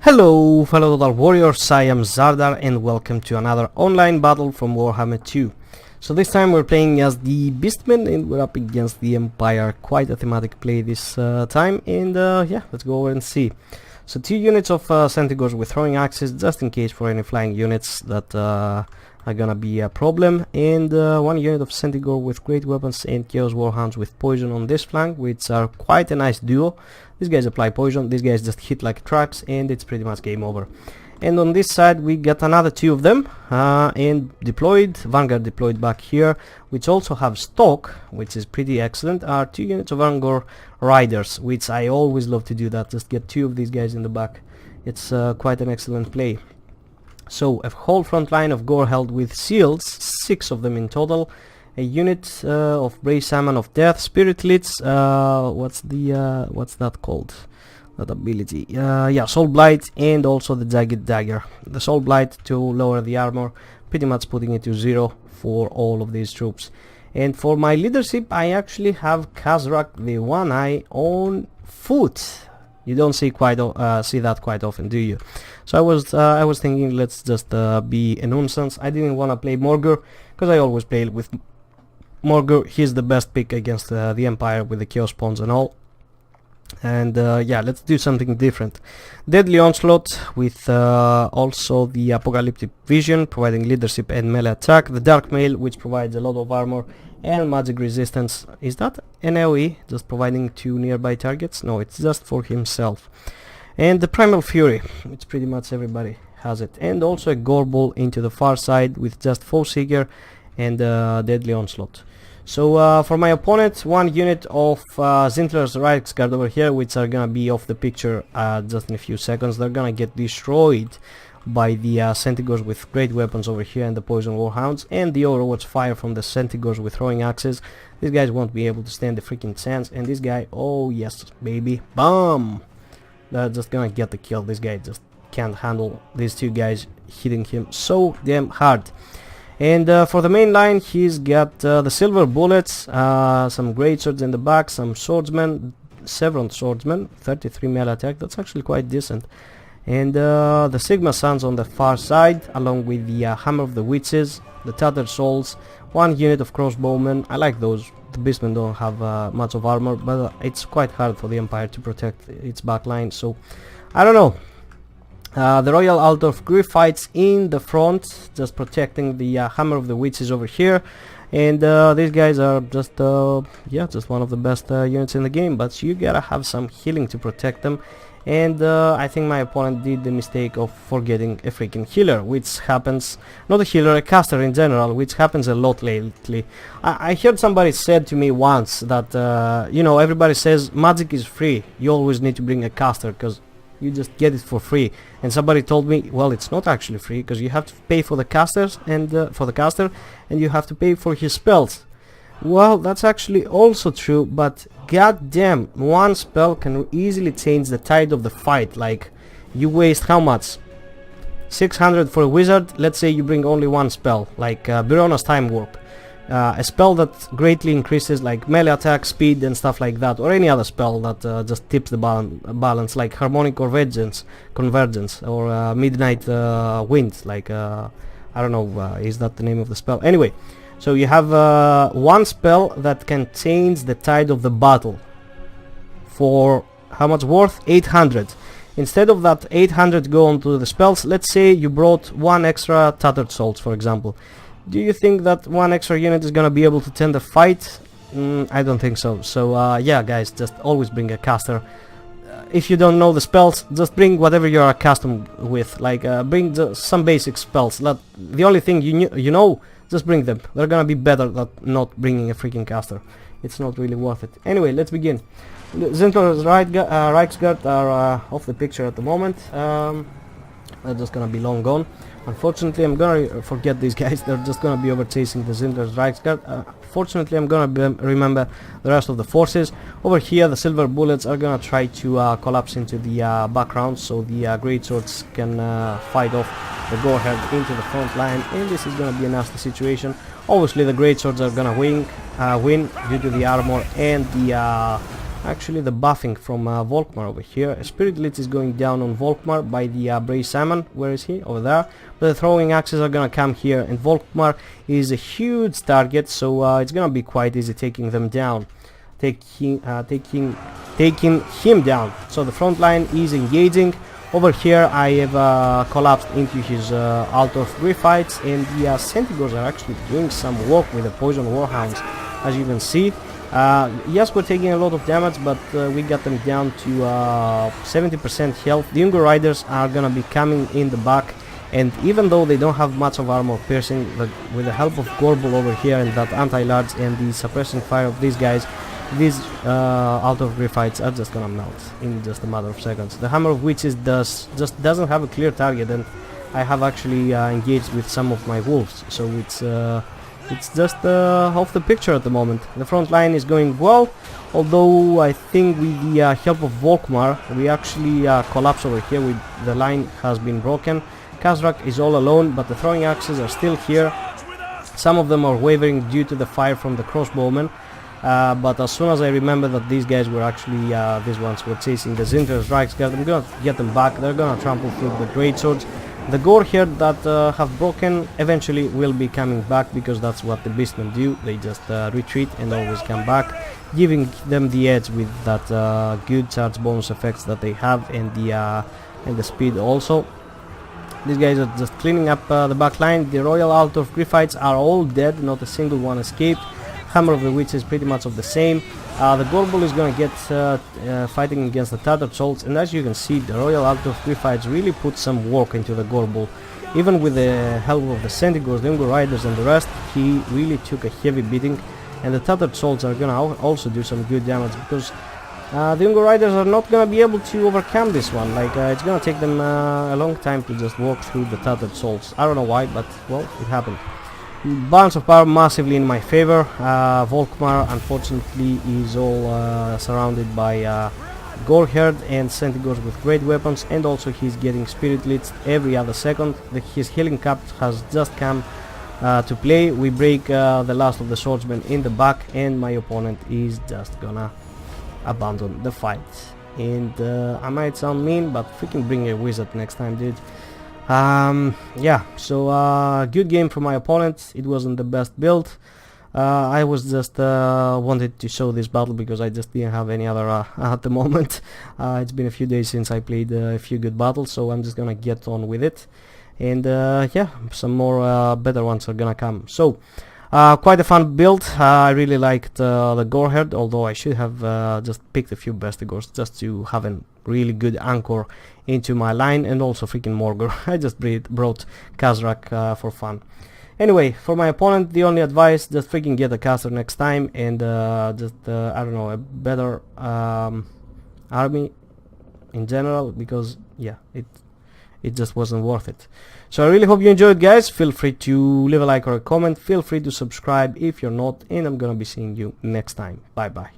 Hello fellow Total Warriors, I am Zardar and welcome to another online battle from Warhammer 2. So this time we're playing as the Beastmen and we're up against the Empire. Quite a thematic play this time, and yeah, let's go over and see. So 2 units of Centaurs with throwing axes, just in case for any flying units that are gonna be a problem, and 1 unit of Centaur with great weapons and Chaos Warhounds with poison on this flank, which are quite a nice duo. These guys apply poison, these guys just hit like trucks, and it's pretty much game over. And on this side we got another 2 of them, and deployed, Vanguard deployed back here, which also have stock, which is pretty excellent, are 2 units of Angor Riders, which I always love to do that, just get 2 of these guys in the back. It's quite an excellent play. So a whole front line of Gore held with seals, 6 of them in total. A unit of Brave Salmon of Death, Spirit Lids, what's that called? That ability. Yeah, Soul Blight, and also the Jagged Dagger. The Soul Blight to lower the armor, pretty much putting it to 0 for all of these troops. And for my leadership, I actually have Kazrak the One Eye on foot. You don't see that quite often, do you? So I was thinking, let's just be a nonsense. I didn't want to play Morgur because I always play with Morgur. He's the best pick against the Empire with the Chaos Spawns and all. And yeah, let's do something different. Deadly Onslaught with also the Apocalyptic Vision, providing leadership and melee attack. The Dark Mail, which provides a lot of armor and magic resistance. Is that an AoE, just providing 2 nearby targets? No, it's just for himself. And the Primal Fury, which pretty much everybody has it. And also a Gore Ball into the far side with just Foe Seeker and Deadly Onslaught. So for my opponent, 1 unit of Zintler's Reichsguard over here, which are gonna be off the picture just in a few seconds. They're gonna get destroyed by the Centaurs with great weapons over here and the Poison Warhounds, and the Overwatch fire from the Centaurs with throwing axes. These guys won't be able to stand the freaking chance, and this guy, oh yes baby, BAM! They're just gonna get the kill. This guy just can't handle these 2 guys hitting him so damn hard. And for the main line, he's got the Silver Bullets, some Great Swords in the back, some Swordsmen, Severed Swordsmen, 33 melee attack, that's actually quite decent. And the Sigma Suns on the far side, along with the Hammer of the Witches, the Tattered Souls, 1 unit of Crossbowmen. I like those. The Beastmen don't have much of armor, but it's quite hard for the Empire to protect its backline, so I don't know. The Royal Altar of Griffites in the front, just protecting the Hammer of the Witches over here. And these guys are just yeah, just one of the best units in the game, but you gotta have some healing to protect them. And I think my opponent did the mistake of forgetting a freaking healer, which happens, not a healer, a caster in general, which happens a lot lately. I heard somebody said to me once that, you know, everybody says magic is free, you always need to bring a caster because you just get it for free. And somebody told me, well, it's not actually free, because you have to pay for the casters and for the caster, and you have to pay for his spells. Well, that's actually also true, but goddamn, 1 spell can easily change the tide of the fight. Like, you waste how much? 600 for a wizard. Let's say you bring only 1 spell, like Birona's Time Warp. A spell that greatly increases like melee attack, speed and stuff like that, or any other spell that just tips the balance, like Harmonic Convergence, or Midnight Wind, like I don't know, is that the name of the spell? Anyway, so you have 1 spell that can change the tide of the battle for how much worth? 800. Instead of that 800 go onto the spells, let's say you brought 1 extra Tattered Souls, for example. Do you think that 1 extra unit is gonna be able to tend the fight? I don't think so. So yeah guys, just always bring a caster. If you don't know the spells, just bring whatever you're accustomed with, like bring some basic spells. The only thing you know, just bring them. They're gonna be better than not bringing a freaking caster. It's not really worth it. Anyway, let's begin. Zintler's Reichsguard are off the picture at the moment. They're just gonna be long gone. Unfortunately, I'm gonna forget these guys. They're just gonna be over chasing the Zintler's Reichsguard. Fortunately, I'm gonna remember the rest of the forces. Over here, the Silver Bullets are gonna try to collapse into the background, so the Great Swords can fight off the Gorehead into the front line, and this is gonna be a nasty situation. Obviously, the Great Swords are gonna win due to the armor and the actually the buffing from Volkmar over here. Spirit Blitz is going down on Volkmar by the Brave Salmon. Where is he? Over there. But the throwing axes are gonna come here, and Volkmar is a huge target, so it's gonna be quite easy taking them down. Taking him down. So the front line is engaging. Over here I have collapsed into his Altar of Griffites, and the Centigors are actually doing some work with the Poison Warhounds, as you can see. Yes, we're taking a lot of damage, but we got them down to 70% health. The Ungo Riders are gonna be coming in the back, and even though they don't have much of armor piercing, with the help of Gorbel over here and that anti-large and the suppressing fire of these guys, these Altar of Griffites are just gonna melt in just a matter of seconds. The Hammer of Witches just doesn't have a clear target, and I have actually engaged with some of my wolves, so it's just off the picture at the moment. The front line is going well, although I think with the help of Volkmar we actually collapse over here. The line has been broken. Kazrak is all alone, but the throwing axes are still here. Some of them are wavering due to the fire from the crossbowmen. But as soon as I remember that these guys were actually, these ones were chasing the Zinter's Reichsguard, I'm gonna get them back. They're gonna trample through the greatswords. The gore here that have broken eventually will be coming back, because that's what the Beastmen do. They just retreat and always come back, giving them the edge with that good charge bonus effects that they have, and the speed also. These guys are just cleaning up the back line. The Royal Altar of Griffites are all dead, not a single one escaped. Hammer of the Witch is pretty much of the same. The Gorbel is going to get fighting against the Tattered Souls, and as you can see, the Royal Altar of Griffites really put some work into the Gorbel. Even with the help of the Centigors, the Ungo Riders and the rest, he really took a heavy beating, and the Tattered Souls are going to also do some good damage, because the Ungo Riders are not going to be able to overcome this one. Like, it's going to take them a long time to just walk through the Tattered Souls. I don't know why, but, well, it happened. Balance of power massively in my favor. Volkmar unfortunately is all surrounded by Goreherd and Centigors with great weapons, and also he's getting Spirit Blitzed every other second. His healing cap has just come to play. We break the last of the swordsmen in the back, and my opponent is just gonna abandon the fight. And I might sound mean, but freaking bring a wizard next time, dude. Yeah, so good game from my opponent. It wasn't the best build. I was just wanted to show this battle because I just didn't have any other at the moment. It's been a few days since I played a few good battles, so I'm just gonna get on with it. And yeah, some more better ones are gonna come. So quite a fun build. I really liked the Goreherd, although I should have just picked a few Bestigors just to have a really good anchor into my line, and also freaking Morgor. I just brought Kazrak for fun. Anyway, for my opponent, the only advice, just freaking get a caster next time, and just I don't know, a better army in general, because yeah, it just wasn't worth it. So I really hope you enjoyed, guys. Feel free to leave a like or a comment. Feel free to subscribe if you're not, and I'm gonna be seeing you next time. Bye bye.